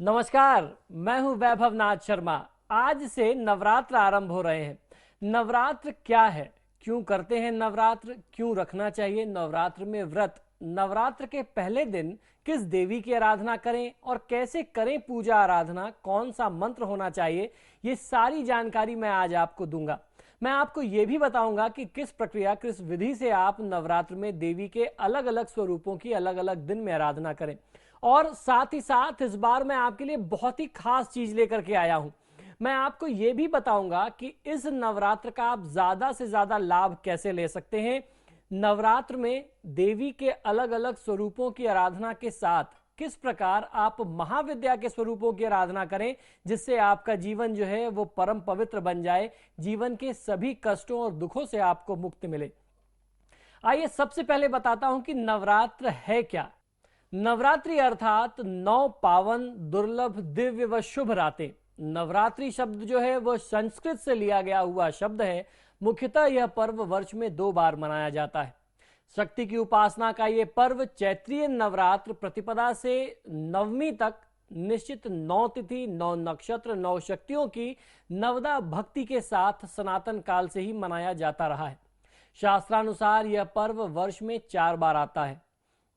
नमस्कार, मैं हूं वैभव नाथ शर्मा। आज से नवरात्र आरंभ हो रहे हैं। नवरात्र क्या है, क्यों करते हैं नवरात्र, क्यों रखना चाहिए नवरात्र में व्रत, नवरात्र के पहले दिन किस देवी की आराधना करें और कैसे करें पूजा आराधना, कौन सा मंत्र होना चाहिए, ये सारी जानकारी मैं आज आपको दूंगा। मैं आपको ये भी बताऊंगा कि किस प्रक्रिया, किस विधि से आप नवरात्र में देवी के अलग अलग स्वरूपों की अलग अलग दिन में आराधना करें। और साथ ही साथ इस बार मैं आपके लिए बहुत ही खास चीज लेकर के आया हूं। मैं आपको यह भी बताऊंगा कि इस नवरात्र का आप ज्यादा से ज्यादा लाभ कैसे ले सकते हैं। नवरात्र में देवी के अलग अलग स्वरूपों की आराधना के साथ किस प्रकार आप महाविद्या के स्वरूपों की आराधना करें, जिससे आपका जीवन जो है वो परम पवित्र बन जाए, जीवन के सभी कष्टों और दुखों से आपको मुक्ति मिले। आइए सबसे पहले बताता हूं कि नवरात्र है क्या। नवरात्रि अर्थात 9 पावन, दुर्लभ, दिव्य व शुभ रातें। नवरात्रि शब्द जो है वह संस्कृत से लिया गया हुआ शब्द है। मुख्यतः यह पर्व वर्ष में 2 बार मनाया जाता है। शक्ति की उपासना का यह पर्व चैत्रीय नवरात्र प्रतिपदा से नवमी तक निश्चित 9 तिथि, 9 नक्षत्र, 9 शक्तियों की नवदा भक्ति के साथ सनातन काल से ही मनाया जाता रहा है। शास्त्रानुसार यह पर्व वर्ष में 4 बार आता है।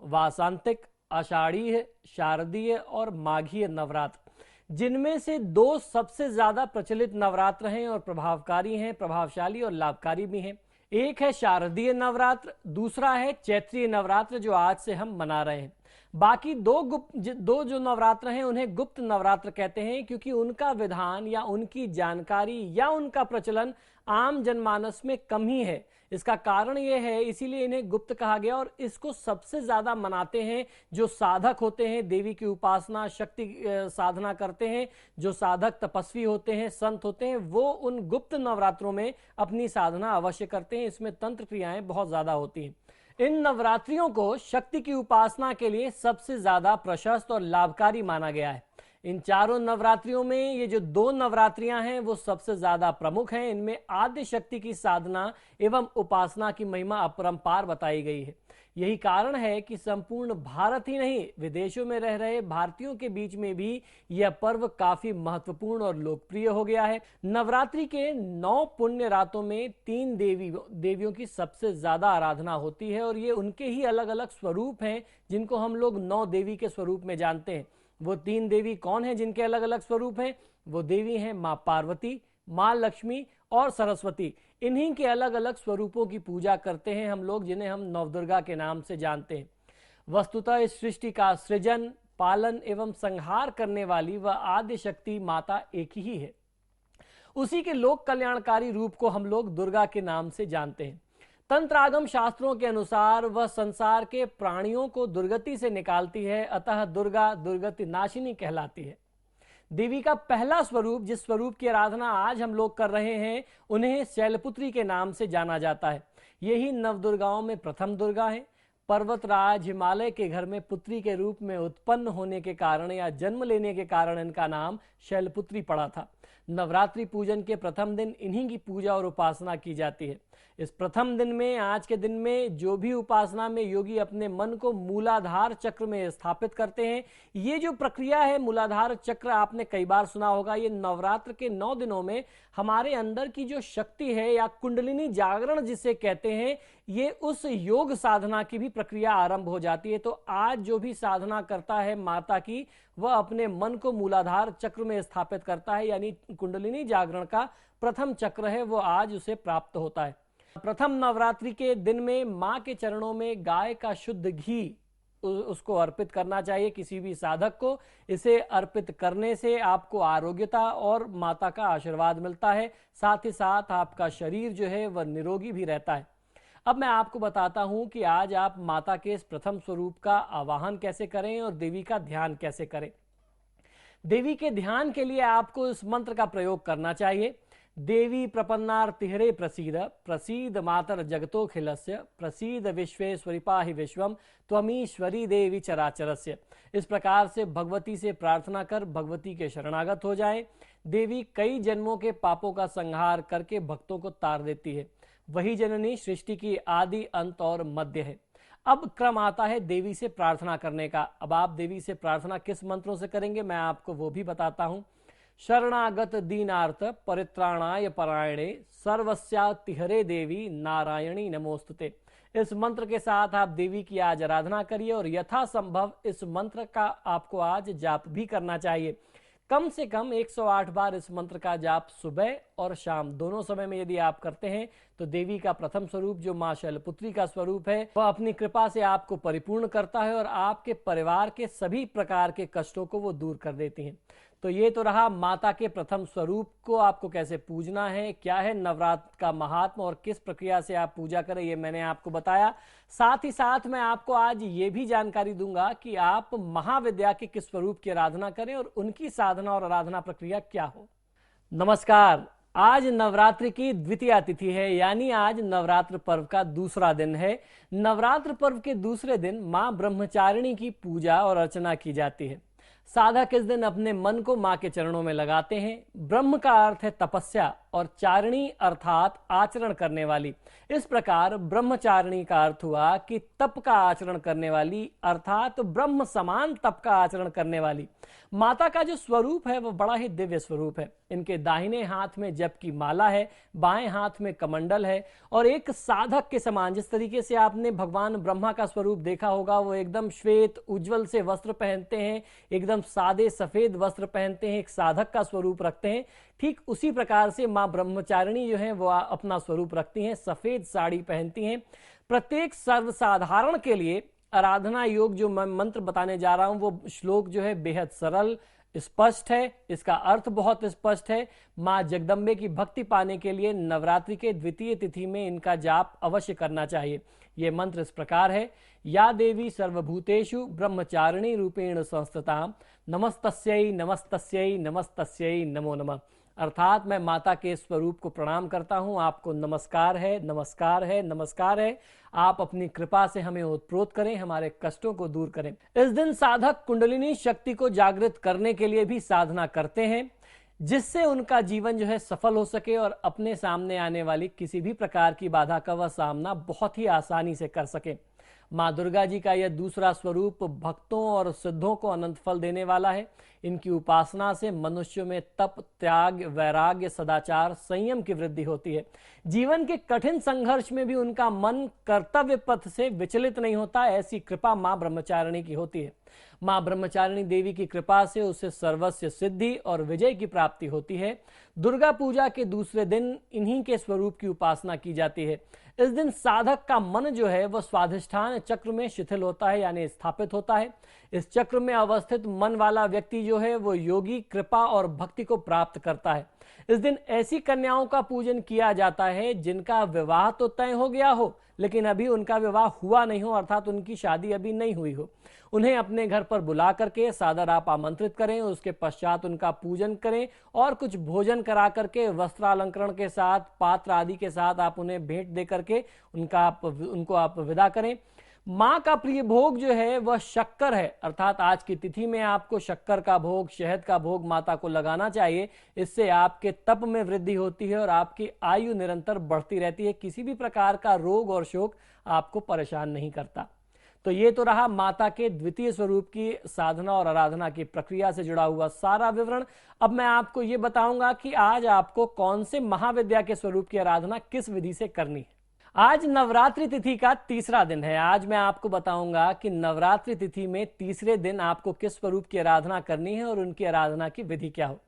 वासांतिक, आषाढ़ीय, शारदीय और माघीय नवरात्र, जिनमें से 2 सबसे ज्यादा प्रचलित नवरात्र हैं और प्रभावकारी हैं, प्रभावशाली और लाभकारी भी हैं। एक है शारदीय नवरात्र, दूसरा है चैत्रीय नवरात्र जो आज से हम मना रहे हैं। बाकी दो जो नवरात्र हैं उन्हें गुप्त नवरात्र कहते हैं, क्योंकि उनका विधान या उनकी जानकारी या उनका प्रचलन आम जनमानस में कम ही है। इसका कारण यह है, इसीलिए इन्हें गुप्त कहा गया। और इसको सबसे ज्यादा मनाते हैं जो साधक होते हैं, देवी की उपासना शक्ति साधना करते हैं, जो साधक तपस्वी होते हैं, संत होते हैं, वो उन गुप्त नवरात्रों में अपनी साधना अवश्य करते हैं। इसमें तंत्र क्रियाएं बहुत ज्यादा होती हैं। इन नवरात्रियों को शक्ति की उपासना के लिए सबसे ज्यादा प्रशस्त और लाभकारी माना गया है। इन चारों नवरात्रियों में ये जो 2 नवरात्रियां हैं वो सबसे ज्यादा प्रमुख हैं। इनमें आद्य शक्ति की साधना एवं उपासना की महिमा अपरंपार बताई गई है। यही कारण है कि संपूर्ण भारत ही नहीं, विदेशों में रह रहे भारतीयों के बीच में भी यह पर्व काफी महत्वपूर्ण और लोकप्रिय हो गया है। नवरात्रि के 9 पुण्य रातों में 3 देवियों की सबसे ज्यादा आराधना होती है और ये उनके ही अलग अलग स्वरूप हैं, जिनको हम लोग 9 देवी के स्वरूप में जानते हैं। वो 3 देवी कौन हैं जिनके अलग अलग स्वरूप हैं? वो देवी हैं मां पार्वती, मां लक्ष्मी और सरस्वती। इन्हीं के अलग अलग स्वरूपों की पूजा करते हैं हम लोग, जिन्हें हम नवदुर्गा के नाम से जानते हैं। वस्तुतः इस सृष्टि का सृजन, पालन एवं संहार करने वाली वह आद्य शक्ति माता एक ही है। उसी के लोक कल्याणकारी रूप को हम लोग दुर्गा के नाम से जानते हैं। तंत्रागम शास्त्रों के अनुसार वह संसार के प्राणियों को दुर्गति से निकालती है, अतः दुर्गा दुर्गति नाशिनी कहलाती है। देवी का पहला स्वरूप, जिस स्वरूप की आराधना आज हम लोग कर रहे हैं, उन्हें शैलपुत्री के नाम से जाना जाता है। यही नवदुर्गाओं में प्रथम दुर्गा है। पर्वतराज हिमालय के घर में पुत्री के रूप में उत्पन्न होने के कारण या जन्म लेने के कारण इनका नाम शैलपुत्री पड़ा था। नवरात्रि पूजन के प्रथम दिन इन्हीं की पूजा और उपासना की जाती है। इस प्रथम दिन में, आज के दिन में, जो भी उपासना में योगी अपने मन को मूलाधार चक्र में स्थापित करते हैं। ये जो प्रक्रिया है, मूलाधार चक्र आपने कई बार सुना होगा। ये नवरात्र के 9 दिनों में हमारे अंदर की जो शक्ति है या कुंडलिनी जागरण जिसे कहते हैं, ये उस योग साधना की भी प्रक्रिया आरंभ हो जाती है। तो आज जो भी साधना करता है माता की, वह अपने मन को मूलाधार चक्र में स्थापित करता है, यानी कुंडलिनी जागरण का प्रथम चक्र है वो आज उसे प्राप्त होता है। प्रथम नवरात्रि के दिन में मां के चरणों में गाय का शुद्ध घी उसको अर्पित करना चाहिए किसी भी साधक को। इसे अर्पित करने से आपको आरोग्यता और माता का आशीर्वाद मिलता है। साथ ही साथ आपका शरीर जो है वह निरोगी भी रहता है। अब मैं आपको बताता हूं कि आज आप माता के इस प्रथम स्वरूप का आवाहन कैसे करें और देवी का ध्यान कैसे करें। देवी के ध्यान के लिए आपको इस मंत्र का प्रयोग करना चाहिए। देवी प्रपन्नार्तिहरे प्रसीद, प्रसीद मातर जगतोखिलस्य, प्रसीद विश्वेश्वरी पाहि विश्वम, त्वमीश्वरी देवी चराचरस्य। इस प्रकार से भगवती से प्रार्थना कर भगवती के शरणागत हो जाएं। देवी कई जन्मों के पापों का संहार करके भक्तों को तार देती है। वही जननी सृष्टि की आदि, अंत और मध्य है। अब क्रम आता है देवी से प्रार्थना करने का। अब आप देवी से प्रार्थना किस मंत्रों से करेंगे मैं आपको वो भी बताता हूं। शरणागत दीनार्थ परित्राणाय परायणे सर्वस्यातिहरे देवी नारायणी नमोस्तुते। इस मंत्र के साथ आप देवी की आज आराधना करिए और यथासंभव इस मंत्र का आपको आज जाप भी करना चाहिए। कम से कम 108 बार इस मंत्र का जाप सुबह और शाम दोनों समय में यदि आप करते हैं तो देवी का प्रथम स्वरूप जो मां शैलपुत्री का स्वरूप है वह अपनी कृपा से आपको परिपूर्ण करता है और आपके परिवार के सभी प्रकार के कष्टों को वो दूर कर देती हैं। तो ये तो रहा माता के प्रथम स्वरूप को आपको कैसे पूजना है, क्या है नवरात्र का महात्म और किस प्रक्रिया से आप पूजा करें, ये मैंने आपको बताया। साथ ही साथ मैं आपको आज ये भी जानकारी दूंगा कि आप महाविद्या के किस स्वरूप की आराधना करें और उनकी साधना और आराधना प्रक्रिया क्या हो। नमस्कार, आज नवरात्रि की द्वितीया तिथि है, यानी आज नवरात्र पर्व का दूसरा दिन है। नवरात्र पर्व के दूसरे दिन मां ब्रह्मचारिणी की पूजा और अर्चना की जाती है। साधक इस दिन अपने मन को मां के चरणों में लगाते हैं। ब्रह्म का अर्थ है तपस्या और चारिणी अर्थात आचरण करने वाली। इस प्रकार ब्रह्मचारिणी का अर्थ हुआ कि तप का आचरण करने वाली अर्थात ब्रह्म समान तप का आचरण करने वाली। माता का जो स्वरूप है वह बड़ा ही दिव्य स्वरूप है। इनके दाहिने हाथ में जप की माला है, बाएं हाथ में कमंडल है और एक साधक के समान, जिस तरीके से आपने भगवान ब्रह्मा का स्वरूप देखा होगा, वो एकदम श्वेत उज्जवल से वस्त्र पहनते हैं, एकदम सादे सफेद वस्त्र पहनते हैं, एक साधक का स्वरूप रखते हैं। ठीक उसी प्रकार से मां ब्रह्मचारिणी जो है वो अपना स्वरूप रखती हैं, सफेद साड़ी पहनती हैं। प्रत्येक सर्वसाधारण के लिए आराधना योग जो मैं मंत्र बताने जा रहा हूं वो श्लोक जो है बेहद सरल स्पष्ट है, इसका अर्थ बहुत स्पष्ट है। मां जगदम्बे की भक्ति पाने के लिए नवरात्रि के द्वितीय तिथि में इनका जाप अवश्य करना चाहिए। ये मंत्र इस प्रकार है। या देवी सर्वभूतेषु ब्रह्मचारिणी रूपेण संस्थिता नमस्तस्यै नमस्तस्यै नमस्तस्यै नमो नमः। अर्थात मैं माता के स्वरूप को प्रणाम करता हूं, आपको नमस्कार है, नमस्कार है, नमस्कार है। आप अपनी कृपा से हमें ओतप्रोत करें, हमारे कष्टों को दूर करें। इस दिन साधक कुंडलिनी शक्ति को जागृत करने के लिए भी साधना करते हैं, जिससे उनका जीवन जो है सफल हो सके और अपने सामने आने वाली किसी भी प्रकार की बाधा का वह सामना बहुत ही आसानी से कर सके। मां दुर्गा जी का यह दूसरा स्वरूप भक्तों और सिद्धों को अनंत फल देने वाला है। इनकी उपासना से मनुष्यों में तप, त्याग, वैराग्य, सदाचार, संयम की वृद्धि होती है। जीवन के कठिन संघर्ष में भी उनका मन कर्तव्य पथ से विचलित नहीं होता, ऐसी कृपा मां ब्रह्मचारिणी की होती है। मां ब्रह्मचारिणी देवी की कृपा से उसे सर्वस्व सिद्धि और विजय की प्राप्ति होती है। दुर्गा पूजा के दूसरे दिन इन्हीं के स्वरूप की उपासना की जाती है। इस दिन साधक का मन जो है वह स्वाधिष्ठान चक्र में शिथिल होता है, यानी स्थापित होता है। इस चक्र में अवस्थित मन वाला व्यक्ति जो है वो योगी कृपा और भक्ति को प्राप्त करता है। इस दिन ऐसी कन्याओं का पूजन किया जाता है जिनका विवाह तो तय हो गया हो लेकिन अभी उनका विवाह हुआ नहीं हो, अर्थात उनकी शादी अभी नहीं हुई हो। उन्हें अपने घर पर बुला करके सादर आप आमंत्रित करें, उसके पश्चात उनका पूजन करें और कुछ भोजन करा करके वस्त्रालंकरण के साथ, पात्र आदि के साथ आप उन्हें भेंट दे करके उनको आप विदा करें। मां का प्रिय भोग जो है वह शक्कर है, अर्थात आज की तिथि में आपको शक्कर का भोग, शहद का भोग माता को लगाना चाहिए। इससे आपके तप में वृद्धि होती है और आपकी आयु निरंतर बढ़ती रहती है। किसी भी प्रकार का रोग और शोक आपको परेशान नहीं करता। तो ये तो रहा माता के द्वितीय स्वरूप की साधना और आराधना की प्रक्रिया से जुड़ा हुआ सारा विवरण। अब मैं आपको ये बताऊंगा कि आज आपको कौन से महाविद्या के स्वरूप की आराधना किस विधि से करनी है। आज नवरात्रि तिथि का तीसरा दिन है। आज मैं आपको बताऊंगा कि नवरात्रि तिथि में तीसरे दिन आपको किस स्वरूप की आराधना करनी है और उनकी आराधना की विधि क्या हो।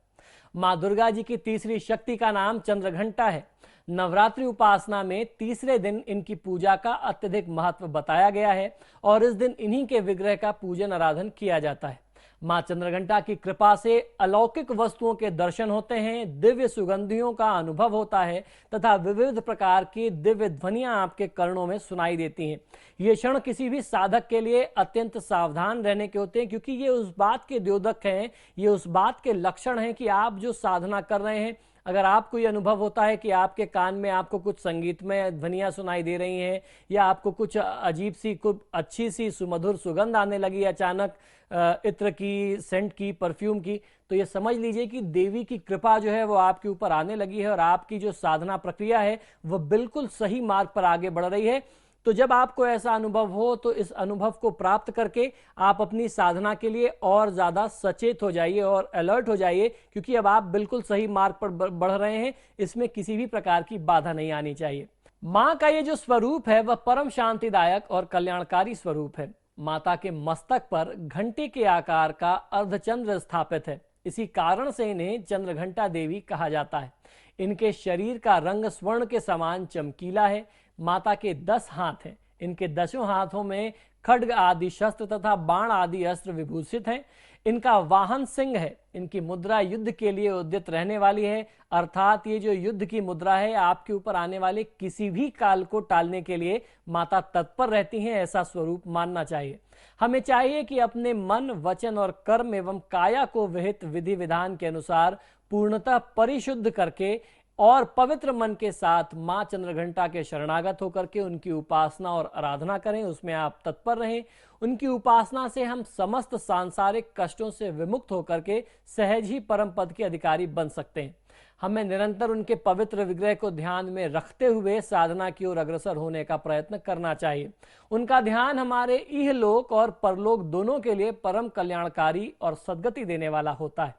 मां दुर्गा जी की तीसरी शक्ति का नाम चंद्रघंटा है। नवरात्रि उपासना में तीसरे दिन इनकी पूजा का अत्यधिक महत्व बताया गया है और इस दिन इन्हीं के विग्रह का पूजन आराधन किया जाता है। मां चंद्रघंटा की कृपा से अलौकिक वस्तुओं के दर्शन होते हैं, दिव्य सुगंधियों का अनुभव होता है तथा विविध प्रकार की दिव्य ध्वनियां आपके कर्णों में सुनाई देती हैं। ये क्षण किसी भी साधक के लिए अत्यंत सावधान रहने के होते हैं, क्योंकि ये उस बात के द्योतक हैं, ये उस बात के लक्षण हैं कि आप जो साधना कर रहे हैं, अगर आपको ये अनुभव होता है कि आपके कान में आपको कुछ संगीतमय ध्वनियां सुनाई दे रही हैं या आपको कुछ अजीब सी, कुछ अच्छी सी सुमधुर सुगंध आने लगी अचानक, इत्र की, सेंट की, परफ्यूम की, तो ये समझ लीजिए कि देवी की कृपा जो है वो आपके ऊपर आने लगी है और आपकी जो साधना प्रक्रिया है वो बिल्कुल सही मार्ग पर आगे बढ़ रही है। तो जब आपको ऐसा अनुभव हो तो इस अनुभव को प्राप्त करके आप अपनी साधना के लिए और ज्यादा सचेत हो जाइए और अलर्ट हो जाइए, क्योंकि अब आप बिल्कुल सही मार्ग पर बढ़ रहे हैं। इसमें किसी भी प्रकार की बाधा नहीं आनी चाहिए। मां का ये जो स्वरूप है वह परम शांतिदायक और कल्याणकारी स्वरूप है। माता के मस्तक पर घंटे के आकार का अर्धचंद्र स्थापित है। इसी कारण से इन्हें चंद्रघंटा देवी कहा जाता है। इनके शरीर का रंग स्वर्ण के समान चमकीला है। माता के 10 हाथ हैं। इनके 10 हाथों में खड्ग आदि शस्त्र तथा बाण आदि अस्त्र विभूषित हैं। इनका वाहन सिंह है। इनकी मुद्रा युद्ध के लिए उद्यत रहने वाली है, अर्थात ये जो युद्ध की मुद्रा है, आपके ऊपर आने वाले किसी भी काल को टालने के लिए माता तत्पर रहती हैं, ऐसा स्वरूप मानना चाहिए। हमें चाहिए कि अपने मन, वचन और कर्म एवं काया को विहित विधि विधान के अनुसार पूर्णतः परिशुद्ध करके और पवित्र मन के साथ मां चंद्रघंटा के शरणागत होकर के उनकी उपासना और आराधना करें। उसमें आप तत्पर रहें। उनकी उपासना से हम समस्त सांसारिक कष्टों से विमुक्त होकर के सहज ही परम पद के अधिकारी बन सकते हैं। हमें निरंतर उनके पवित्र विग्रह को ध्यान में रखते हुए साधना की ओर अग्रसर होने का प्रयत्न करना चाहिए। उनका ध्यान हमारे इहलोक और परलोक दोनों के लिए परम कल्याणकारी और सद्गति देने वाला होता है।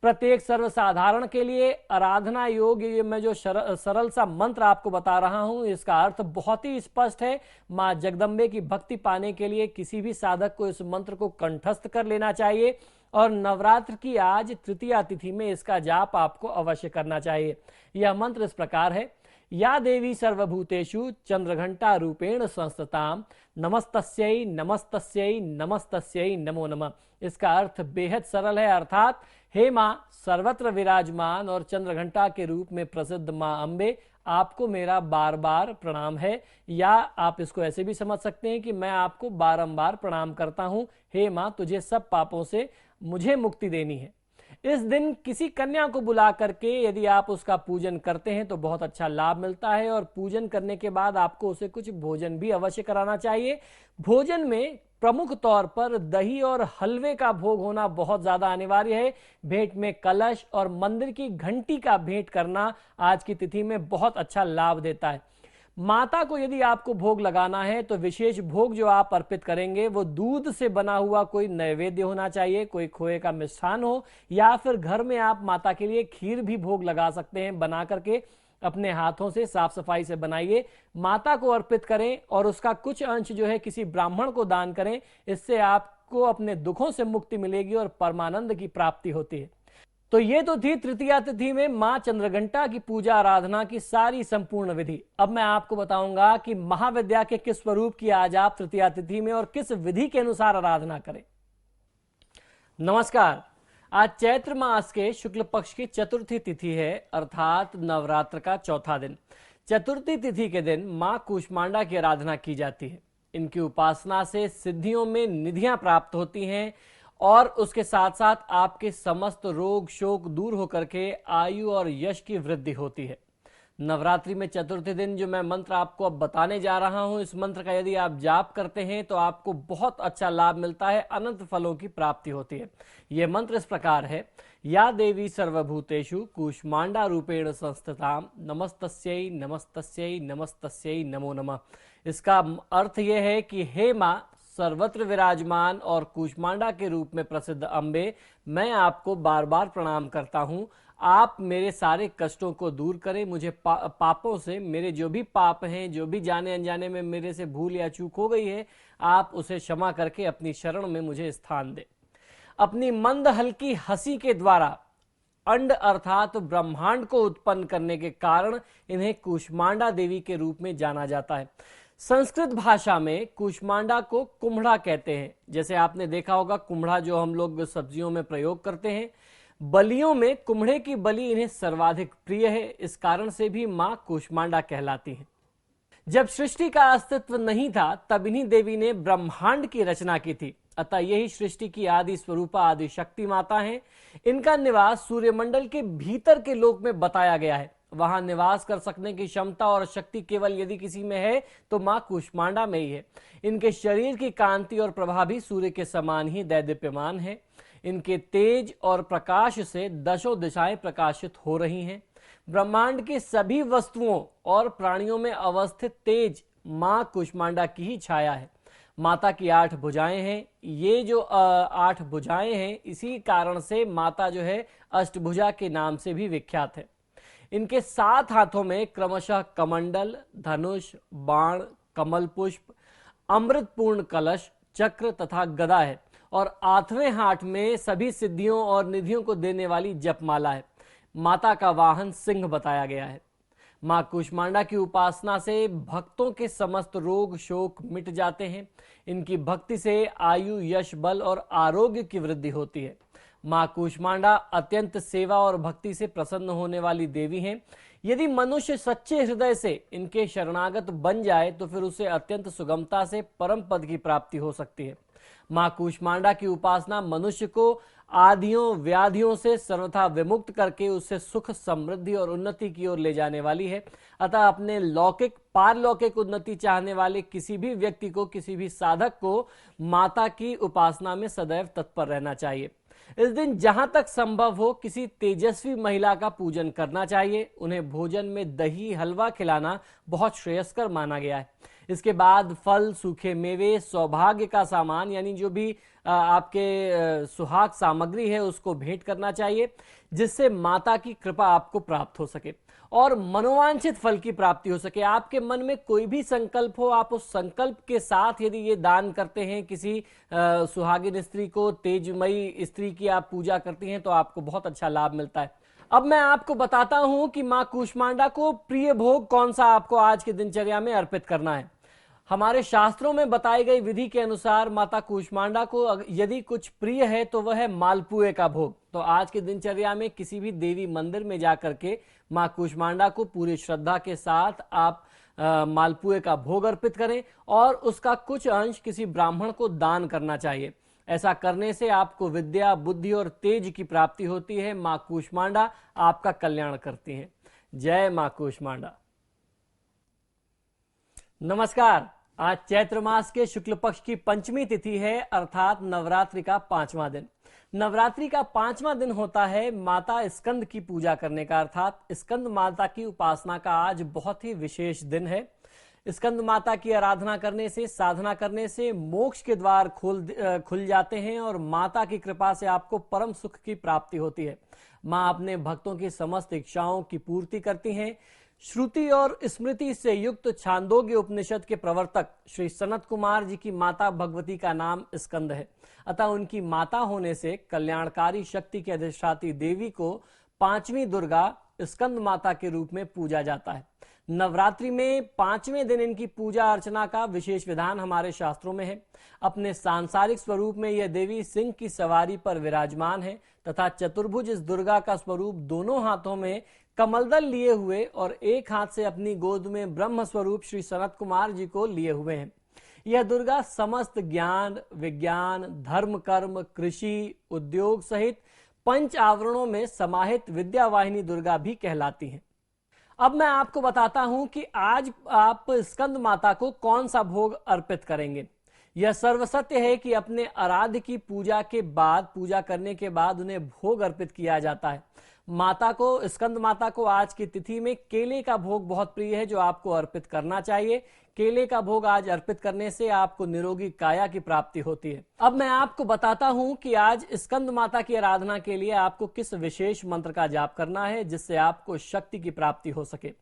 प्रत्येक सर्वसाधारण के लिए आराधना योग, ये मैं जो सरल सा मंत्र आपको बता रहा हूं, इसका अर्थ बहुत ही स्पष्ट है। मां जगदम्बे की भक्ति पाने के लिए किसी भी साधक को इस मंत्र को कंठस्थ कर लेना चाहिए और नवरात्र की आज तृतीया तिथि में इसका जाप आपको अवश्य करना चाहिए। यह मंत्र इस प्रकार है: या देवी सर्वभूतेषु चंद्रघंटा रूपेण संस्थिताम नमस्तस्यै नमस्तस्यै नमस्तस्यै नमो नमः। इसका अर्थ बेहद सरल है, अर्थात हे मां सर्वत्र विराजमान और चंद्रघंटा के रूप में प्रसिद्ध मां अम्बे, आपको मेरा बार बार प्रणाम है। या आप इसको ऐसे भी समझ सकते हैं कि मैं आपको बारंबार प्रणाम करता हूं। हे मां, तुझे सब पापों से मुझे मुक्ति देनी है। इस दिन किसी कन्या को बुला करके यदि आप उसका पूजन करते हैं तो बहुत अच्छा लाभ मिलता है, और पूजन करने के बाद आपको उसे कुछ भोजन भी अवश्य कराना चाहिए। भोजन में प्रमुख तौर पर दही और हलवे का भोग होना बहुत ज्यादा अनिवार्य है। भेंट में कलश और मंदिर की घंटी का भेंट करना आज की तिथि में बहुत अच्छा लाभ देता है। माता को यदि आपको भोग लगाना है तो विशेष भोग जो आप अर्पित करेंगे वो दूध से बना हुआ कोई नैवेद्य होना चाहिए, कोई खोए का मिष्ठान हो, या फिर घर में आप माता के लिए खीर भी भोग लगा सकते हैं। बना करके अपने हाथों से साफ सफाई से बनाइए, माता को अर्पित करें और उसका कुछ अंश जो है किसी ब्राह्मण को दान करें। इससे आपको अपने दुखों से मुक्ति मिलेगी और परमानंद की प्राप्ति होती है। तो ये तो थी तृतीया तिथि में मां चंद्रघंटा की पूजा आराधना की सारी संपूर्ण विधि। अब मैं आपको बताऊंगा कि महाविद्या के किस स्वरूप की आज आप तृतीया तिथि में और किस विधि के अनुसार आराधना करें। नमस्कार। आज चैत्र मास के शुक्ल पक्ष की चतुर्थी तिथि है, अर्थात नवरात्र का चौथा दिन। चतुर्थी तिथि के दिन मां कूष्मांडा की आराधना की जाती है। इनकी उपासना से सिद्धियों में निधियां प्राप्त होती हैं और उसके साथ साथ आपके समस्त रोग शोक दूर होकर के आयु और यश की वृद्धि होती है। नवरात्रि में चतुर्थी दिन जो मैं मंत्र आपको अब बताने जा रहा हूं, इस मंत्र का यदि आप जाप करते हैं तो आपको बहुत अच्छा लाभ मिलता है, अनंत फलों की प्राप्ति होती है। यह मंत्र इस प्रकार है: या देवी सर्वभूतेषु कूष्मांडा रूपेण संस्थिताम नमस्तस्यै नमस्तस्यै नमस्तस्यै नमो नमः। इसका अर्थ यह है कि हे मां सर्वत्र विराजमान और कूष्मांडा के रूप में प्रसिद्ध अम्बे, मैं आपको बार बार प्रणाम करता हूं। आप मेरे सारे कष्टों को दूर करें, मुझे पापों से, मेरे जो भी पाप हैं, जो भी जाने अनजाने में मेरे से भूल या चूक हो गई है, आप उसे क्षमा करके अपनी शरण में मुझे स्थान दें। अपनी मंद हल्की हंसी के द्वारा अंड अर्थात ब्रह्मांड को उत्पन्न करने के कारण इन्हें कूष्मांडा देवी के रूप में जाना जाता है। संस्कृत भाषा में कूष्मांडा को कुम्हड़ा कहते हैं। जैसे आपने देखा होगा कुम्हड़ा जो हम लोग सब्जियों में प्रयोग करते हैं, बलियों में कुम्हड़े की बलि इन्हें सर्वाधिक प्रिय है। इस कारण से भी मां कूष्मांडा कहलाती हैं। जब सृष्टि का अस्तित्व नहीं था तब इन्हीं देवी ने ब्रह्मांड की रचना की थी, अतः यही सृष्टि की आदि स्वरूपा आदि शक्ति माता है। इनका निवास सूर्यमंडल के भीतर के लोक में बताया गया है। वहां निवास कर सकने की क्षमता और शक्ति केवल यदि किसी में है तो मां कूष्मांडा में ही है। इनके शरीर की कांति और प्रभा भी सूर्य के समान ही दैदीप्यमान है। इनके तेज और प्रकाश से दशों दिशाएं प्रकाशित हो रही हैं। ब्रह्मांड के सभी वस्तुओं और प्राणियों में अवस्थित तेज, मां कुष्मांडा की ही छाया है। माता की 8 भुजाएं हैं। ये जो 8 भुजाएं हैं, इसी कारण से माता जो है अष्टभुजा के नाम से भी विख्यात है। इनके 7 हाथों में क्रमशः कमंडल, धनुष, बाण, कमल पुष्प, अमृतपूर्ण कलश, चक्र तथा गदा है और 8वें हाथ में सभी सिद्धियों और निधियों को देने वाली जपमाला है। माता का वाहन सिंह बताया गया है। मां कुष्मांडा की उपासना से भक्तों के समस्त रोग शोक मिट जाते हैं। इनकी भक्ति से आयु, यश, बल और आरोग्य की वृद्धि होती है। मां कुष्मांडा अत्यंत सेवा और भक्ति से प्रसन्न होने वाली देवी हैं। यदि मनुष्य सच्चे हृदय से इनके शरणागत बन जाए तो फिर उसे अत्यंत सुगमता से परम पद की प्राप्ति हो सकती है। मां कुष्मांडा की उपासना मनुष्य को आदियों व्याधियों से सर्वथा विमुक्त करके उससे सुख, समृद्धि और उन्नति की ओर ले जाने वाली है। अतः अपने लौकिक पारलौकिक उन्नति चाहने वाले किसी भी व्यक्ति को, किसी भी साधक को माता की उपासना में सदैव तत्पर रहना चाहिए। इस दिन जहां तक संभव हो किसी तेजस्वी महिला का पूजन करना चाहिए। उन्हें भोजन में दही, हलवा खिलाना बहुत श्रेयस्कर माना गया है। इसके बाद फल, सूखे मेवे, सौभाग्य का सामान यानी जो भी आपके सुहाग सामग्री है उसको भेंट करना चाहिए, जिससे माता की कृपा आपको प्राप्त हो सके और मनोवांछित फल की प्राप्ति हो सके। आपके मन में कोई भी संकल्प हो, आप उस संकल्प के साथ यदि ये दान करते हैं, किसी सुहागिन स्त्री को, तेजमयी स्त्री की आप पूजा करती हैं, तो आपको बहुत अच्छा लाभ मिलता है। अब मैं आपको बताता हूं कि मां कुष्मांडा को प्रिय भोग कौन सा आपको आज की दिनचर्या में अर्पित करना है। हमारे शास्त्रों में बताई गई विधि के अनुसार माता कुष्मांडा को यदि कुछ प्रिय है तो वह है मालपुए का भोग। तो आज की दिनचर्या में किसी भी देवी मंदिर में जाकर के मां कुष्मांडा को पूरी श्रद्धा के साथ आप मालपुए का भोग अर्पित करें और उसका कुछ अंश किसी ब्राह्मण को दान करना चाहिए। ऐसा करने से आपको विद्या, बुद्धि और तेज की प्राप्ति होती है। मां कुष्मांडा आपका कल्याण करती हैं। जय मां कुष्मांडा। नमस्कार। आज चैत्र मास के शुक्ल पक्ष की पंचमी तिथि है, अर्थात नवरात्रि का 5वां दिन। नवरात्रि का 5वां दिन होता है माता स्कंद की पूजा करने का, अर्थात स्कंद माता की उपासना का आज बहुत ही विशेष दिन है। स्कंद माता की आराधना करने से, साधना करने से मोक्ष के द्वार खुल जाते हैं और माता की कृपा से आपको परम सुख की प्राप्ति होती है। मां अपने भक्तों की समस्त इच्छाओं की पूर्ति करती हैं। श्रुति और स्मृति से युक्त छांदोग्य उपनिषद के प्रवर्तक श्री सनत कुमार जी की माता भगवती का नाम स्कंद है। अतः उनकी माता होने से कल्याणकारी शक्ति के अधिष्ठात्री देवी को 5वीं दुर्गा स्कंद माता के रूप में पूजा जाता है। नवरात्रि में 5वें दिन इनकी पूजा अर्चना का विशेष विधान हमारे शास्त्रों में है। अपने सांसारिक स्वरूप में यह देवी सिंह की सवारी पर विराजमान है तथा चतुर्भुज इस दुर्गा का स्वरूप दोनों हाथों में कमलदल लिए हुए और एक हाथ से अपनी गोद में ब्रह्म स्वरूप श्री सनत कुमार जी को लिए हुए हैं। यह दुर्गा समस्त ज्ञान, विज्ञान, धर्म, कर्म, कृषि, उद्योग सहित 5 आवरणों में समाहित विद्यावाहिनी दुर्गा भी कहलाती हैं। अब मैं आपको बताता हूं कि आज आप स्कंद माता को कौन सा भोग अर्पित करेंगे। यह सर्वसत्य है कि अपने आराध्य की पूजा करने के बाद उन्हें भोग अर्पित किया जाता है। माता को, स्कंद माता को आज की तिथि में केले का भोग बहुत प्रिय है, जो आपको अर्पित करना चाहिए। केले का भोग आज अर्पित करने से आपको निरोगी काया की प्राप्ति होती है। अब मैं आपको बताता हूं कि आज स्कंद माता की आराधना के लिए आपको किस विशेष मंत्र का जाप करना है, जिससे आपको शक्ति की प्राप्ति हो सके।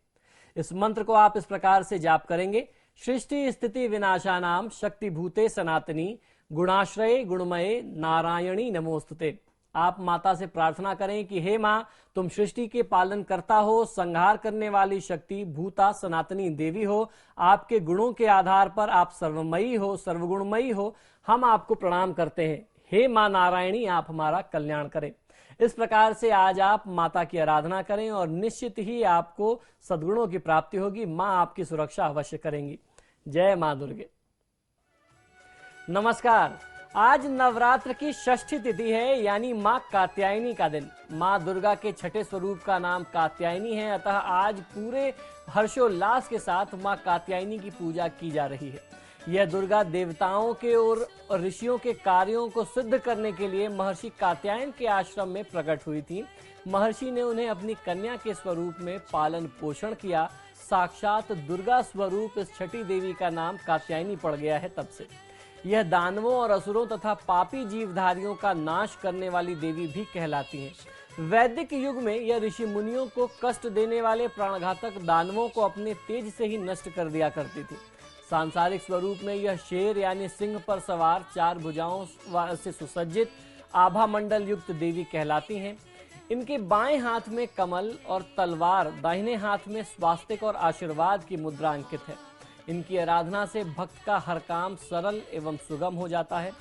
इस मंत्र को आप इस प्रकार से जाप करेंगे। सृष्टि स्थिति विनाशानाम शक्ति भूते सनातनी गुणाश्रये गुणमये नारायणी नमोस्तुते। आप माता से प्रार्थना करें कि हे मां, तुम सृष्टि के पालन करता हो, संहार करने वाली शक्ति भूता सनातनी देवी हो। आपके गुणों के आधार पर आप सर्वमयी हो, सर्वगुणमयी हो। हम आपको प्रणाम करते हैं। हे मां नारायणी, आप हमारा कल्याण करें। इस प्रकार से आज आप माता की आराधना करें और निश्चित ही आपको सद्गुणों की प्राप्ति होगी। मां आपकी सुरक्षा अवश्य करेंगी। जय मां दुर्गे। नमस्कार। आज नवरात्र की षष्ठी तिथि है, यानी मां कात्यायनी का दिन। मां दुर्गा के छठे स्वरूप का नाम कात्यायनी है, अतः आज पूरे हर्षोल्लास के साथ मां कात्यायनी की पूजा की जा रही है। यह दुर्गा देवताओं के और ऋषियों के कार्यों को सिद्ध करने के लिए महर्षि कात्यायन के आश्रम में प्रकट हुई थी। महर्षि ने उन्हें अपनी कन्या के स्वरूप में पालन पोषण किया, साक्षात दुर्गा स्वरूप इस छठी देवी का नाम कात्यायनी पड़ गया है तब से। यह दानवों और असुरों तथा पापी जीवधारियों का नाश करने वाली देवी भी कहलाती हैं। वैदिक युग में यह ऋषि मुनियों को कष्ट देने वाले प्राणघातक दानवों को अपने तेज से ही नष्ट कर दिया करती थी। सांसारिक स्वरूप में यह शेर यानी सिंह पर सवार 4 भुजाओं से सुसज्जित आभा मंडल युक्त देवी कहलाती हैं। इनके बाएं हाथ में कमल और तलवार, दाहिने हाथ में स्वास्तिक और आशीर्वाद की मुद्रा अंकित है। इनकी आराधना से भक्त का हर काम सरल एवं सुगम हो जाता है।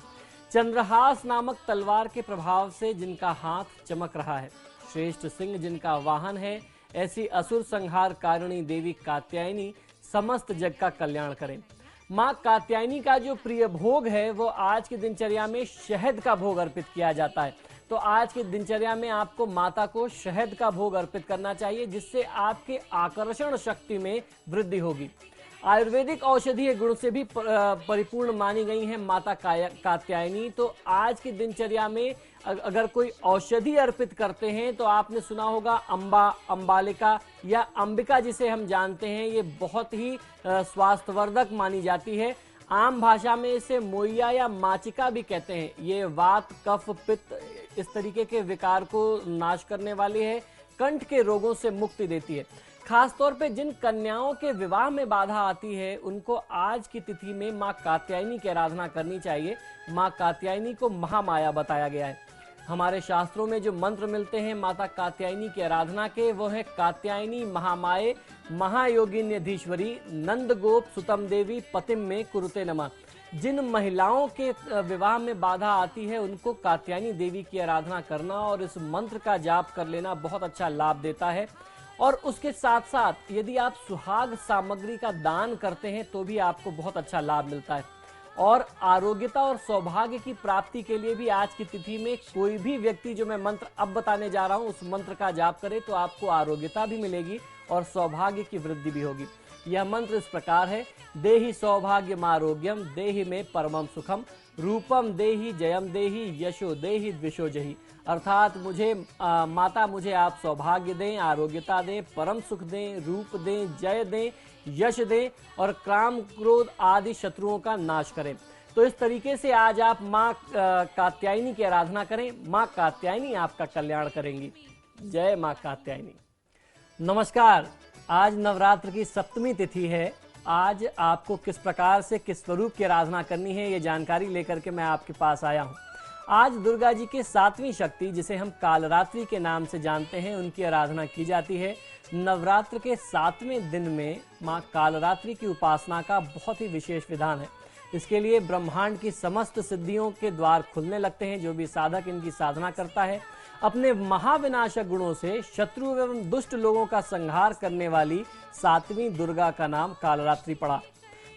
चंद्रहास नामक तलवार के प्रभाव से जिनका हाथ चमक रहा है, श्रेष्ठ सिंह जिनका वाहन है, ऐसी असुर संहार कारिणी देवी कात्यायनी समस्त जग का कल्याण करें। मां कात्यायनी का जो प्रिय भोग है वो आज की दिनचर्या में शहद का भोग अर्पित किया जाता है। तो आज की दिनचर्या में आपको माता को शहद का भोग अर्पित करना चाहिए, जिससे आपके आकर्षण शक्ति में वृद्धि होगी। आयुर्वेदिक औषधीय गुण से भी परिपूर्ण मानी गई हैं माता कात्यायनी। तो आज की दिनचर्या में अगर कोई औषधि अर्पित करते हैं तो आपने सुना होगा अम्बा, अम्बालिका या अंबिका जिसे हम जानते हैं, ये बहुत ही स्वास्थ्यवर्धक मानी जाती है। आम भाषा में इसे मोइया या माचिका भी कहते हैं। ये वात, कफ, पित्त इस तरीके के विकार को नाश करने वाली है, कंठ के रोगों से मुक्ति देती है। खासतौर पे जिन कन्याओं के विवाह में बाधा आती है उनको आज की तिथि में मां कात्यायनी की आराधना करनी चाहिए। मां कात्यायनी को महामाया बताया गया है। हमारे शास्त्रों में जो मंत्र मिलते हैं माता कात्यायनी की आराधना के, वो है कात्यायनी महामाये महायोगिन्यधीश्वरी नंद गोप सुतम देवी पतिम में कुरुते नमः। जिन महिलाओं के विवाह में बाधा आती है उनको कात्यायनी देवी की आराधना करना और इस मंत्र का जाप कर लेना बहुत अच्छा लाभ देता है। और उसके साथ साथ यदि आप सुहाग सामग्री का दान करते हैं तो भी आपको बहुत अच्छा लाभ मिलता है। और आरोग्यता और सौभाग्य की प्राप्ति के लिए भी आज की तिथि में कोई भी व्यक्ति, जो मैं मंत्र अब बताने जा रहा हूं, उस मंत्र का जाप करे तो आपको आरोग्यता भी मिलेगी और सौभाग्य की वृद्धि भी होगी। यह मंत्र इस प्रकार है: देहि सौभाग्यम आरोग्यम देहि में परमम सुखम रूपम देहि जयम देहि यशो देहि द्विषो जहि। अर्थात माता मुझे आप सौभाग्य दें, आरोग्यता दें, परम सुख दें, रूप दें, जय दें, यश दें और काम क्रोध आदि शत्रुओं का नाश करें। तो इस तरीके से आज आप माँ कात्यायनी की आराधना करें। माँ कात्यायनी आपका कल्याण करेंगी। जय माँ कात्यायनी। नमस्कार। आज नवरात्र की 7वीं तिथि है। आज आपको किस प्रकार से किस स्वरूप की आराधना करनी है, ये जानकारी लेकर के मैं आपके पास आया हूँ। आज दुर्गा जी के 7वीं शक्ति, जिसे हम कालरात्रि के नाम से जानते हैं, उनकी आराधना की जाती है। नवरात्र के 7वें दिन में माँ कालरात्रि की उपासना का बहुत ही विशेष विधान है। इसके लिए ब्रह्मांड की समस्त सिद्धियों के द्वार खुलने लगते हैं। जो भी साधक इनकी साधना करता है, अपने महाविनाशक गुणों से शत्रु एवं दुष्ट लोगों का संहार करने वाली 7वीं दुर्गा का नाम कालरात्रि पड़ा।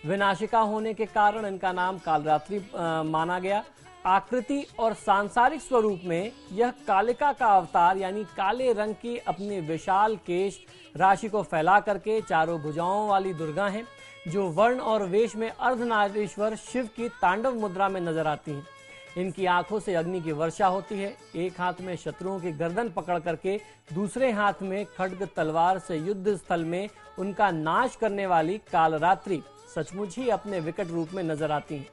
विनाशिका होने के कारण इनका नाम कालरात्रि माना गया। आकृति और सांसारिक स्वरूप में यह कालिका का अवतार यानी काले रंग की अपने विशाल केश राशि को फैला करके 4 भुजाओं वाली दुर्गा हैं, जो वर्ण और वेश में अर्धनारीश्वर शिव की तांडव मुद्रा में नजर आती हैं। इनकी आंखों से अग्नि की वर्षा होती है। एक हाथ में शत्रुओं की गर्दन पकड़ करके दूसरे हाथ में खड्ग तलवार से युद्ध स्थल में उनका नाश करने वाली कालरात्रि सचमुच ही अपने विकट रूप में नजर आती हैं।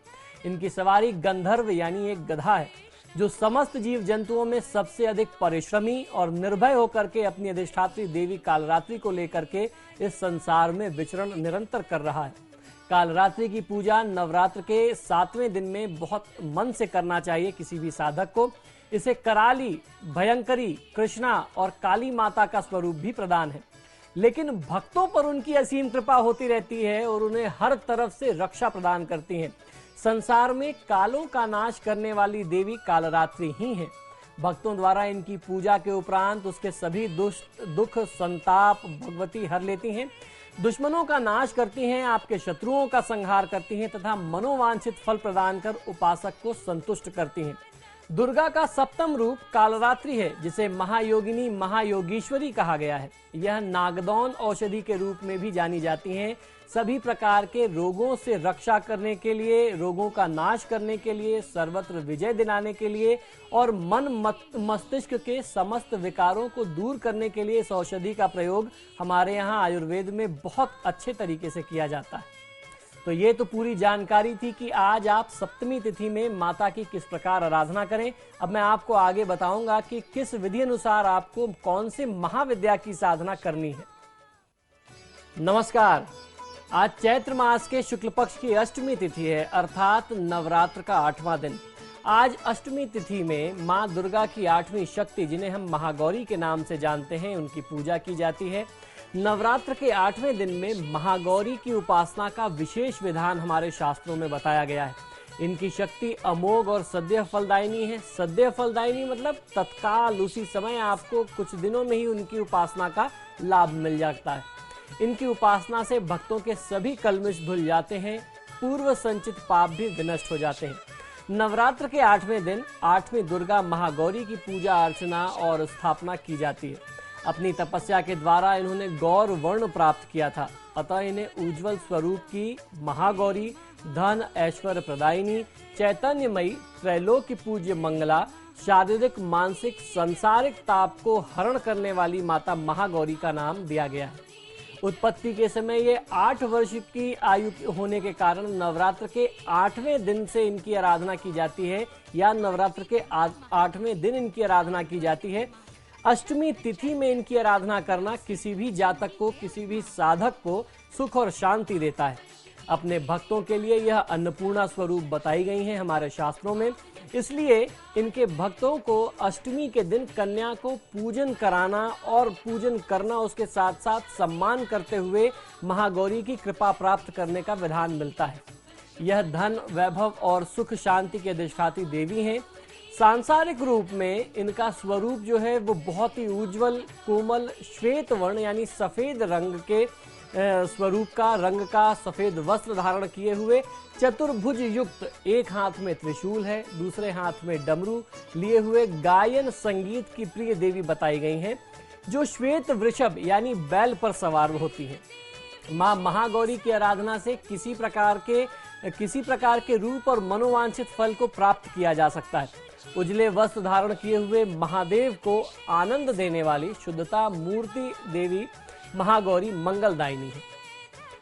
इनकी सवारी गंधर्व यानी एक गधा है, जो समस्त जीव जंतुओं में सबसे अधिक परिश्रमी और निर्भय होकर के अपनी अधिष्ठात्री देवी कालरात्रि को लेकर के इस संसार में विचरण निरंतर कर रहा है। कालरात्रि की पूजा नवरात्र के 7वें दिन में बहुत मन से करना चाहिए किसी भी साधक को। इसे कराली, भयंकरी, कृष्णा और काली माता का स्वरूप भी प्रदान है। लेकिन भक्तों पर उनकी असीम कृपा होती रहती है और उन्हें हर तरफ से रक्षा प्रदान करती हैं। संसार में कालों का नाश करने वाली देवी कालरात्रि ही है। भक्तों द्वारा इनकी पूजा के उपरांत उसके सभी दुख संताप भगवती हर लेती हैं, दुश्मनों का नाश करती हैं, आपके शत्रुओं का संहार करती हैं तथा मनोवांछित फल प्रदान कर उपासक को संतुष्ट करती हैं। दुर्गा का सप्तम रूप कालरात्रि है, जिसे महायोगिनी महायोगीश्वरी कहा गया है। यह नागदौन औषधि के रूप में भी जानी जाती हैं। सभी प्रकार के रोगों से रक्षा करने के लिए, रोगों का नाश करने के लिए, सर्वत्र विजय दिलाने के लिए और मन मस्तिष्क के समस्त विकारों को दूर करने के लिए इस औषधि का प्रयोग हमारे यहाँ आयुर्वेद में बहुत अच्छे तरीके से किया जाता है। तो ये तो पूरी जानकारी थी कि आज आप सप्तमी तिथि में माता की किस प्रकार आराधना करें। अब मैं आपको आगे बताऊंगा कि किस विधि अनुसार आपको कौन से महाविद्या की साधना करनी है। नमस्कार। आज चैत्र मास के शुक्ल पक्ष की अष्टमी तिथि है, अर्थात नवरात्र का 8वां दिन। आज अष्टमी तिथि में माँ दुर्गा की 8वीं शक्ति, जिन्हें हम महागौरी के नाम से जानते हैं, उनकी पूजा की जाती है। नवरात्र के 8वें दिन में महागौरी की उपासना का विशेष विधान हमारे शास्त्रों में बताया गया है। इनकी शक्ति अमोघ और सद्य फलदायिनी है। सद्य फलदायिनी मतलब तत्काल उसी समय आपको कुछ दिनों में ही उनकी उपासना का लाभ मिल जाता है। इनकी उपासना से भक्तों के सभी कलमिश धुल जाते हैं, पूर्व संचित पाप भी विनष्ट हो जाते हैं। नवरात्र के 8वें दिन 8वीं दुर्गा महागौरी की पूजा अर्चना और स्थापना की जाती है। अपनी तपस्या के द्वारा इन्होंने गौर वर्ण प्राप्त किया था, अतः इन्हें उज्जवल स्वरूप की महागौरी, धन ऐश्वर्य प्रदायिनी, चैतन्यमयी, त्रैलोक्य पूज्य मंगला, शारीरिक मानसिक सांसारिक ताप को हरण करने वाली माता महागौरी का नाम दिया गया है। उत्पत्ति के समय ये 8 वर्ष की आयु होने के कारण नवरात्र के 8वें दिन से इनकी आराधना की जाती है, या नवरात्र के 8वें दिन इनकी आराधना की जाती है। अष्टमी तिथि में इनकी आराधना करना किसी भी जातक को, किसी भी साधक को सुख और शांति देता है। अपने भक्तों के लिए यह अन्नपूर्णा स्वरूप बताई गई हैं हमारे शास्त्रों में। इसलिए इनके भक्तों को अष्टमी के दिन कन्या को पूजन कराना और पूजन करना, उसके साथ साथ सम्मान करते हुए महागौरी की कृपा प्राप्त करने का विधान मिलता है। यह धन, वैभव और सुख शांति के अधिष्ठात्री देवी हैं। सांसारिक रूप में इनका स्वरूप जो है वो बहुत ही उज्जवल, कोमल, श्वेत वर्ण यानी सफेद रंग के स्वरूप का, रंग का सफेद वस्त्र धारण किए हुए, चतुर्भुज युक्त, एक हाथ में त्रिशूल है, दूसरे हाथ में डमरू लिए हुए गायन संगीत की प्रिय देवी बताई गई हैं, जो श्वेत वृषभ यानी बैल पर सवार होती हैं। मां महागौरी की आराधना से किसी प्रकार के रूप और मनोवांछित फल को प्राप्त किया जा सकता है। उजले वस्त्र धारण किए हुए महादेव को आनंद देने वाली शुद्धता मूर्ति देवी महागौरी मंगलदायिनी है।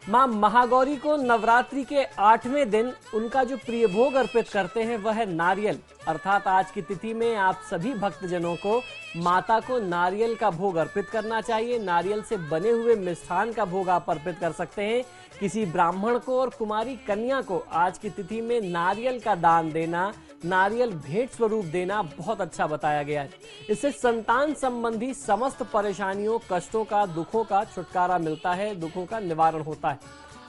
मां महागौरी को नवरात्रि के 8वें दिन उनका जो प्रिय भोग अर्पित करते हैं वह है नारियल, अर्थात आज की तिथि में आप सभी भक्तजनों को माता को नारियल का भोग अर्पित करना चाहिए। नारियल से बने हुए मिष्ठान का भोग आप अर्पित कर सकते हैं। किसी ब्राह्मण को और कुमारी कन्या को आज की तिथि में नारियल का दान देना, नारियल भेंट स्वरूप देना बहुत अच्छा बताया गया है। इससे संतान संबंधी समस्त परेशानियों, कष्टों का, दुखों का छुटकारा मिलता है, दुखों का निवारण होता है।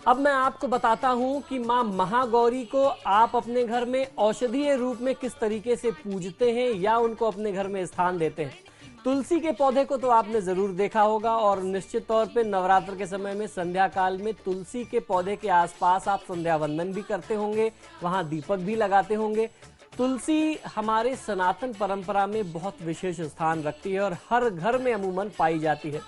अब मैं आपको बताता हूं कि मां महागौरी को आप अपने घर में औषधीय रूप में किस तरीके से पूजते हैं या उनको अपने घर में स्थान देते हैं। तुलसी के पौधे को तो आपने जरूर देखा होगा, और निश्चित तौर पे नवरात्र के समय में संध्या काल में तुलसी के पौधे के आसपास आप संध्या वंदन भी करते होंगे, वहां दीपक भी लगाते होंगे। तुलसी हमारे सनातन परंपरा में बहुत विशेष स्थान रखती है और हर घर में अमूमन पाई जाती है।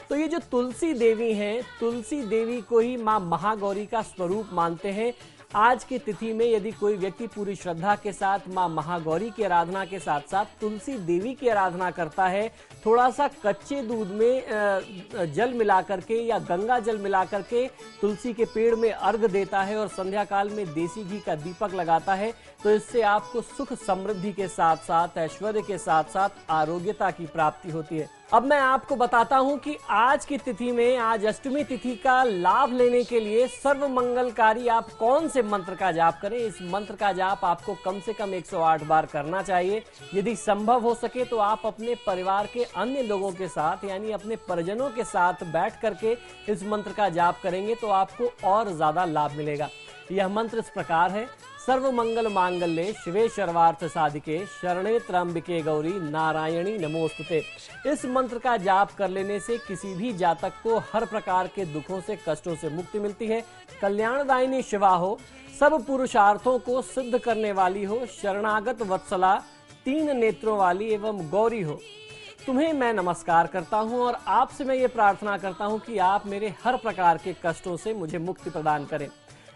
तो ये जो तुलसी देवी हैं, तुलसी देवी को ही मां महागौरी का स्वरूप मानते हैं। आज की तिथि में यदि कोई व्यक्ति पूरी श्रद्धा के साथ मां महागौरी की आराधना के साथ साथ तुलसी देवी की आराधना करता है, थोड़ा सा कच्चे दूध में जल मिला करके या गंगा जल मिला करके तुलसी के पेड़ में अर्घ देता है और संध्या काल में देसी घी का दीपक लगाता है, तो इससे आपको सुख समृद्धि के साथ साथ ऐश्वर्य के साथ साथ आरोग्यता की प्राप्ति होती है। अब मैं आपको बताता हूं कि आज की तिथि में, आज अष्टमी तिथि का लाभ लेने के लिए सर्व मंगलकारी आप कौन से मंत्र का जाप करें। इस मंत्र का जाप आपको कम से कम 108 बार करना चाहिए। यदि संभव हो सके तो आप अपने परिवार के अन्य लोगों के साथ यानी अपने परिजनों के साथ बैठ करके इस मंत्र का जाप करेंगे तो आपको और ज्यादा लाभ मिलेगा। यह मंत्र इस प्रकार है: सर्व मंगल मांगल्ये शिवे सर्वार्थ साधिके शरणे त्र्यंबके गौरी नारायणी नमोस्तुते। इस मंत्र का जाप कर लेने से किसी भी जातक को हर प्रकार के दुखों से, कष्टों से मुक्ति मिलती है। कल्याणदायिनी शिवा हो, सब पुरुषार्थों को सिद्ध करने वाली हो, शरणागत वत्सला, तीन नेत्रों वाली एवं गौरी हो, तुम्हें मैं नमस्कार करता हूं और आपसे मैं ये प्रार्थना करता हूं कि आप मेरे हर प्रकार के कष्टों से मुझे मुक्ति प्रदान करें।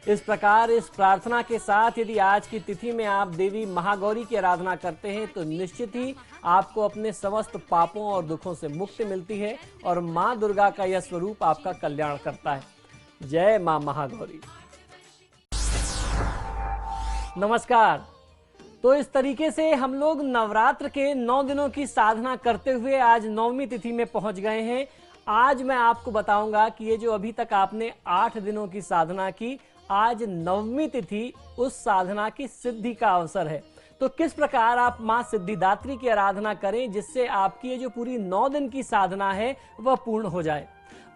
इस प्रकार इस प्रार्थना के साथ यदि आज की तिथि में आप देवी महागौरी की आराधना करते हैं तो निश्चित ही आपको अपने समस्त पापों और दुखों से मुक्ति मिलती है और मां दुर्गा का यह स्वरूप आपका कल्याण करता है। जय मां महागौरी। नमस्कार। तो इस तरीके से हम लोग नवरात्र के 9 दिनों की साधना करते हुए आज 9वीं तिथि में पहुंच गए हैं। आज मैं आपको बताऊंगा कि ये जो अभी तक आपने 8 दिनों की साधना की, आज 9वीं तिथि उस साधना की सिद्धि का अवसर है। तो किस प्रकार आप मां सिद्धिदात्री की आराधना करें जिससे आपकी ये जो पूरी 9 दिन की साधना है वह पूर्ण हो जाए।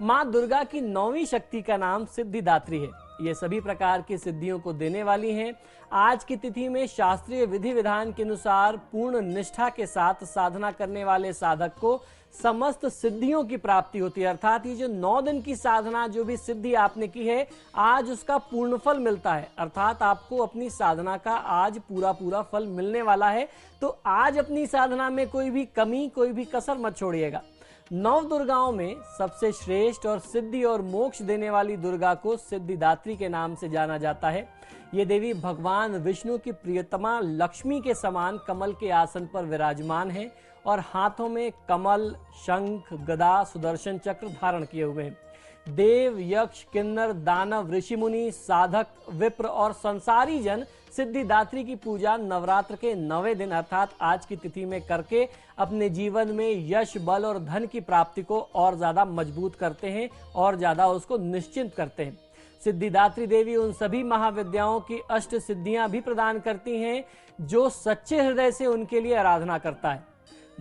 मां दुर्गा की 9वीं शक्ति का नाम सिद्धिदात्री है। ये सभी प्रकार की सिद्धियों को देने वाली हैं। आज की तिथि में शास्त्रीय विधि विधान के अनुसार पूर्ण निष्ठा के साथ साधना करने वाले साधक को समस्त सिद्धियों की प्राप्ति होती है। अर्थात ये जो 9 दिन की साधना, जो भी सिद्धि आपने की है, आज उसका पूर्ण फल मिलता है। अर्थात आपको अपनी साधना का आज पूरा फल मिलने वाला है। तो आज अपनी साधना में कोई भी कमी, कोई भी कसर मत छोड़िएगा। 9 दुर्गाओं में सबसे श्रेष्ठ और सिद्धि और मोक्ष देने वाली दुर्गा को सिद्धिदात्री के नाम से जाना जाता है। ये देवी भगवान विष्णु की प्रियतमा लक्ष्मी के समान कमल के आसन पर विराजमान है और हाथों में कमल, शंख, गदा, सुदर्शन चक्र धारण किए हुए हैं। देव, यक्ष, किन्नर, दानव, ऋषि मुनि, साधक, विप्र और संसारी जन सिद्धिदात्री की पूजा नवरात्र के 9वें दिन अर्थात आज की तिथि में करके अपने जीवन में यश, बल और धन की प्राप्ति को और ज्यादा मजबूत करते हैं और ज्यादा उसको निश्चिंत करते हैं। सिद्धिदात्री देवी उन सभी महाविद्याओं की अष्ट सिद्धियां भी प्रदान करती हैं जो सच्चे हृदय से उनके लिए आराधना करता है।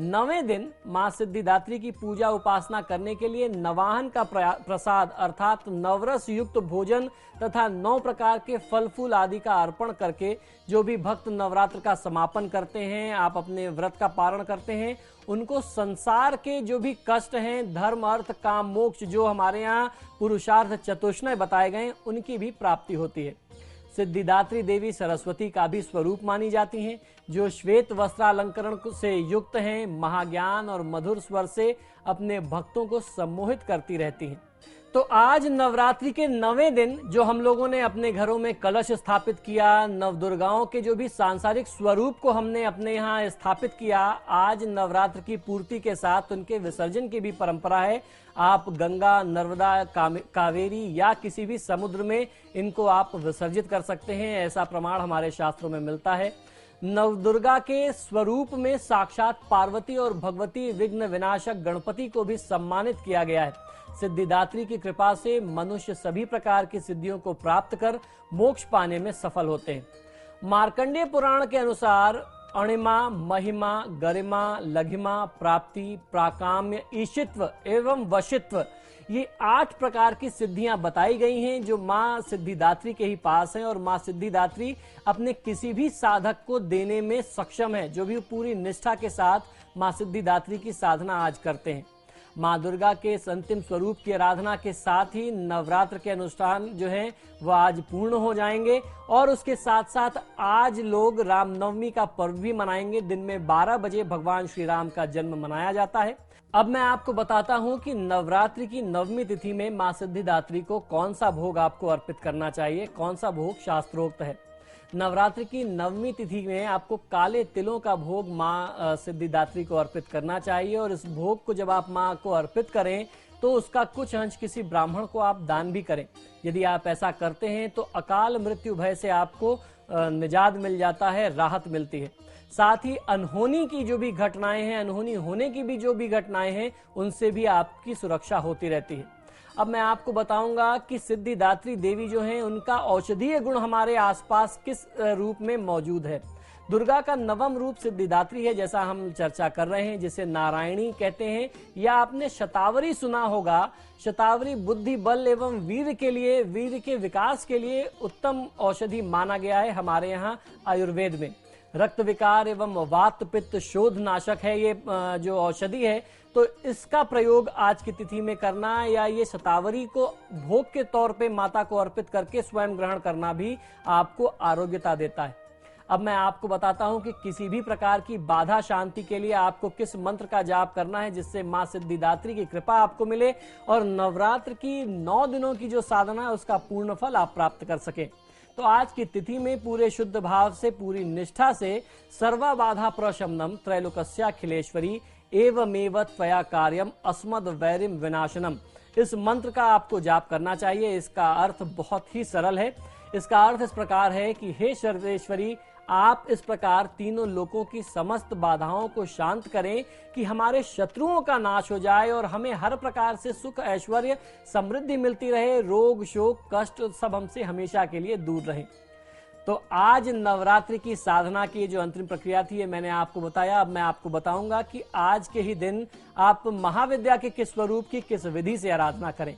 9वें दिन मां सिद्धिदात्री की पूजा उपासना करने के लिए नवाहन का प्रसाद अर्थात नवरस युक्त भोजन तथा 9 प्रकार के फल फूल आदि का अर्पण करके जो भी भक्त नवरात्र का समापन करते हैं, आप अपने व्रत का पारण करते हैं, उनको संसार के जो भी कष्ट हैं, धर्म, अर्थ, काम, मोक्ष, जो हमारे यहाँ पुरुषार्थ चतुष्टय बताए गए, उनकी भी प्राप्ति होती है। सिद्धिदात्री देवी सरस्वती का भी स्वरूप मानी जाती हैं, जो श्वेत वस्त्रालंकरण से युक्त हैं, महाज्ञान और मधुर स्वर से अपने भक्तों को सम्मोहित करती रहती हैं। तो आज नवरात्रि के 9वें दिन जो हम लोगों ने अपने घरों में कलश स्थापित किया, नवदुर्गाओं के जो भी सांसारिक स्वरूप को हमने अपने यहाँ स्थापित किया, आज नवरात्र की पूर्ति के साथ उनके विसर्जन की भी परंपरा है। आप गंगा, नर्मदा, कावेरी या किसी भी समुद्र में इनको आप विसर्जित कर सकते हैं, ऐसा प्रमाण हमारे शास्त्रों में मिलता है। नवदुर्गा के स्वरूप में साक्षात पार्वती और भगवती विघ्न विनाशक गणपति को भी सम्मानित किया गया है। सिद्धिदात्री की कृपा से मनुष्य सभी प्रकार की सिद्धियों को प्राप्त कर मोक्ष पाने में सफल होते हैं। मार्कंडेय पुराण के अनुसार अणिमा, महिमा, गरिमा, लघिमा, प्राप्ति, प्राकाम्य, ईशित्व एवं वशित्व, ये 8 प्रकार की सिद्धियां बताई गई हैं जो मां सिद्धिदात्री के ही पास हैं और मां सिद्धिदात्री अपने किसी भी साधक को देने में सक्षम है, जो भी पूरी निष्ठा के साथ मां सिद्धिदात्री की साधना आज करते हैं। मां दुर्गा के इस अंतिम स्वरूप की आराधना के साथ ही नवरात्र के अनुष्ठान जो हैं वह आज पूर्ण हो जाएंगे और उसके साथ साथ आज लोग रामनवमी का पर्व भी मनाएंगे। दिन में 12 बजे भगवान श्री राम का जन्म मनाया जाता है। अब मैं आपको बताता हूं कि नवरात्रि की 9वीं तिथि में मां सिद्धिदात्री को कौन सा भोग आपको अर्पित करना चाहिए, कौन सा भोग शास्त्रोक्त है। नवरात्रि की 9वीं तिथि में आपको काले तिलों का भोग मां सिद्धिदात्री को अर्पित करना चाहिए और इस भोग को जब आप मां को अर्पित करें तो उसका कुछ अंश किसी ब्राह्मण को आप दान भी करें। यदि आप ऐसा करते हैं तो अकाल मृत्यु भय से आपको निजात मिल जाता है, राहत मिलती है। साथ ही अनहोनी की जो भी घटनाएं हैं, अनहोनी होने की भी जो भी घटनाएं हैं, उनसे भी आपकी सुरक्षा होती रहती है। अब मैं आपको बताऊंगा कि सिद्धिदात्री देवी जो हैं उनका औषधीय गुण हमारे आसपास किस रूप में मौजूद है। दुर्गा का 9वां रूप सिद्धिदात्री है, जैसा हम चर्चा कर रहे हैं, जिसे नारायणी कहते हैं, या आपने शतावरी सुना होगा। शतावरी बुद्धि, बल एवं वीर के लिए, वीर के विकास के लिए उत्तम औषधि माना गया है हमारे यहाँ आयुर्वेद में। रक्त विकार एवं वात पित्त शोध नाशक है ये जो औषधि है। तो इसका प्रयोग आज की तिथि में करना या ये शतावरी को भोग के तौर पे माता को अर्पित करके स्वयं ग्रहण करना भी आपको आरोग्यता देता है। अब मैं आपको बताता हूं कि किसी भी प्रकार की बाधा शांति के लिए आपको किस मंत्र का जाप करना है जिससे मां सिद्धिदात्री की कृपा आपको मिले और नवरात्र की 9 दिनों की जो साधना है उसका पूर्ण फल आप प्राप्त कर सके। तो आज की तिथि में पूरे शुद्ध भाव से, पूरी निष्ठा से सर्वा बाधा प्रशमनम त्रैलोक्याखिलेश्वरी एवमेव त्वया कार्यम अस्मद वैरिम विनाशनम, इस मंत्र का आपको जाप करना चाहिए। इसका अर्थ बहुत ही सरल है। इसका अर्थ इस प्रकार है कि हे सर्वेश्वरी, आप इस प्रकार तीनों लोकों की समस्त बाधाओं को शांत करें कि हमारे शत्रुओं का नाश हो जाए और हमें हर प्रकार से सुख, ऐश्वर्य, समृद्धि मिलती रहे, रोग, शोक, कष्ट सब हमसे हमेशा के लिए दूर रहे। तो आज नवरात्रि की साधना की जो अंतिम प्रक्रिया थी ये मैंने आपको बताया। अब मैं आपको बताऊंगा कि आज के ही दिन आप महाविद्या के किस स्वरूप की किस विधि से आराधना करें।